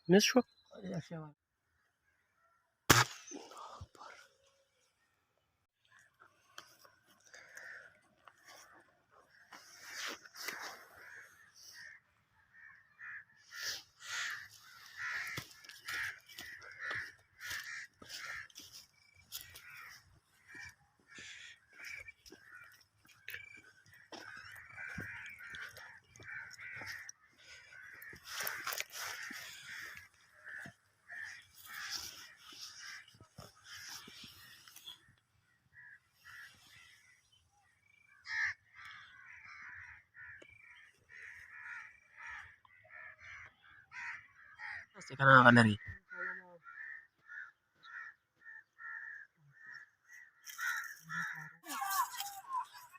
مس شو. يا شباب Sekarang akan lari.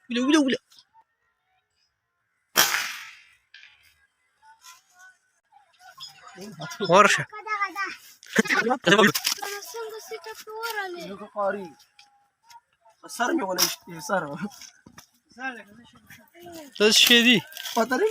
Bila. ورشة. قاري صار ولا صار بس شدي. فطري